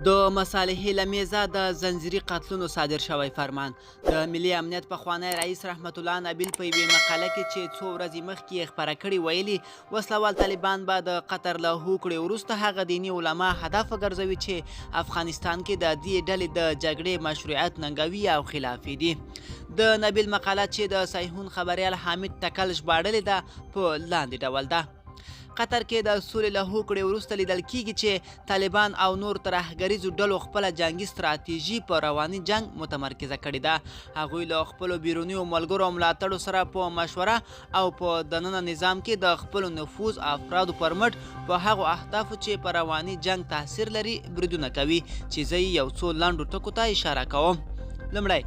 د مصالحې له میزه د زنځیري قتلونو صادر شوی فرمان. د ملي امنیت پخوانی رئیس رحمت الله نبیل په یوې مقاله کې چې څو ورځې مخکې یې خپره کړې ویلي وسلوال طالبان به د قطر له هوکړې وروسته هغه دیني علما هدف ګرځوي چې افغانستان کې د دې ډلې د جګړې مشروعیت ننګوي او خلاف دي. د نبیل مقاله چې د صحیحون خبریال حامد تکل ژباړلې ده په لاندې ډول ده. قطر کې د سولې له هوکړې وروسته لیدل کیږي چې طالبان او نور ترهګریزو ډلو خپله جنګي ستراتیژي په رواني جنګ متمرکزه کړې ده. هغوی له خپلو بیرونیو ملګرو او ملاتړو سره په مشوره او په دننه نظام کې د خپلو نفوذ افرادو پر مټ په هغو اهدافو چې په رواني جنګ تاثیر لري بریدونه کوي چې زه یو څو لنډو ټکو ته اشاره کوم. لمړی،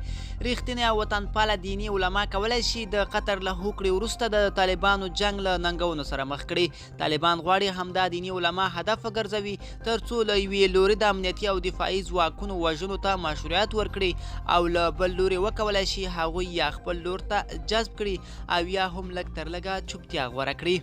ریښتینی او وطنپاله دیني علما کولی شي د قطر له هوکړې وروسته د طالبانو جنګ له ننګونو سره مخ کړي. طالبان غواړي همدا دیني علما هدف وګرځوي تر څو له یوې لوري د امنیتي او دفاعي ځواکونو وژنو ته مشروعیت ورکړي او له بل لوري وکولی شي هغوی یا خپل لور ته جذب کړي او یا هم لږ تر لږه چوپتیا غوره کړي.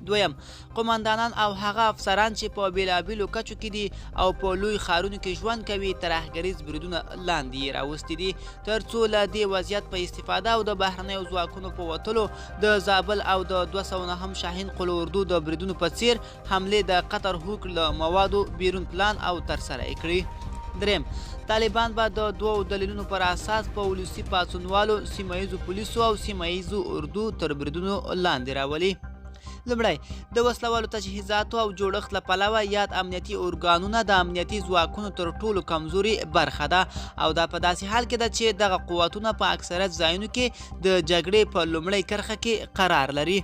دویم، قماندانان او هغه افسران چې په بیلابیلو کچو کې دي او په لوی ښارونو کې ژوند کوي ترهګریز بریدونه لاندې یې راوستي دي تر څو له دې وضعیت په استفاده او د بهرنیو ځواکونو په وتلو د زابل او د 209 شاهین قل اردو د بریدونو په څیر حملې د قطر هوکړې له موادو بیرون پلان او ترسره یې کړي. دریم، طالبان به د دوو دلیلونو پر اساس په ولسي پاڅونوالو سیمه ییزو پولیسو او سیمه ییزو اردو تر بریدونو لاندې راولي. لمړی، د وسلوالو تجهیزاتو او جوړښت له پلوه یاد امنیتي ارګانونه د امنیتي ځواکونو تر ټولو کمزوري برخه ده او دا په داسې حال کې ده چې دغه قوتونه په اکثریت ځایونو کې د جګړې په لومړۍ کرښه کې قرار لري.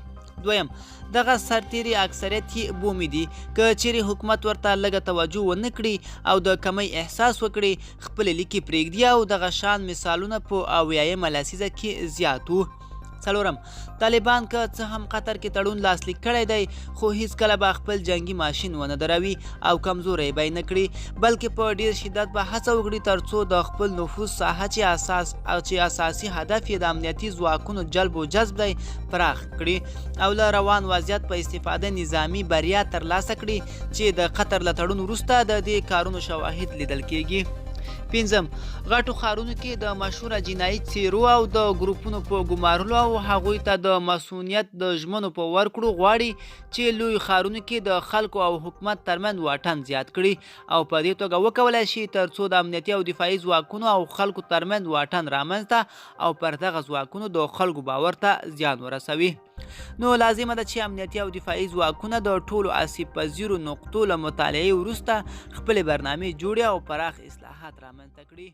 دویم، دغه سرتیري اکثریت یې بومي دي. که چیرې حکومت ورته لږه توجه ونه کړي او د کمی احساس وکړي خپلې لیکې پرېږدي او دغه شان مثالونه په 80مه لسیزه کې زیات وو. څلورم، طالبان که څه هم قطر کې تړون لاسلیک کړی دی خو هیڅکله به خپل جنګي ماشین ونه دروي او کمزوری به یې نه کړي بلکې په ډیر شدت به هڅه وکړي تر څو د خپل نفوذ ساحه چې اساسي هدف یې د امنیتي ځواکونو جلب و جذب دی پراخ کړي او له روان وضعیت په استفاده نظامی بریا ترلاسه کړي چې د قطر له تړون وروسته د دې کارونو شواهد لیدل کیږي. پنځم، غټو ښارونو کې د مشهوره جنایي څیرو او د ګروپونو په ګمارلو او هغوی ته د مسؤلیت د ژمنو په ورکړو غواړي چې لوی ښارونو کې د خلکو او حکومت ترمنځ واټن زیات کړي او په دې توګه وکولی شي تر څو د امنیتي او دفاعي ځواکونو او خلکو ترمنځ واټن رامنځته او پر دغه ځواکونو د خلکو باور ته زیان ورسوي. نو لازمه ده چې امنیتي او دفاعي ځواکونه د ټولو آسیب پذیرو نقطو له مطالعې وروسته خپلې برنامې جوړې او پراخ اصلاحات رامنځته کړي.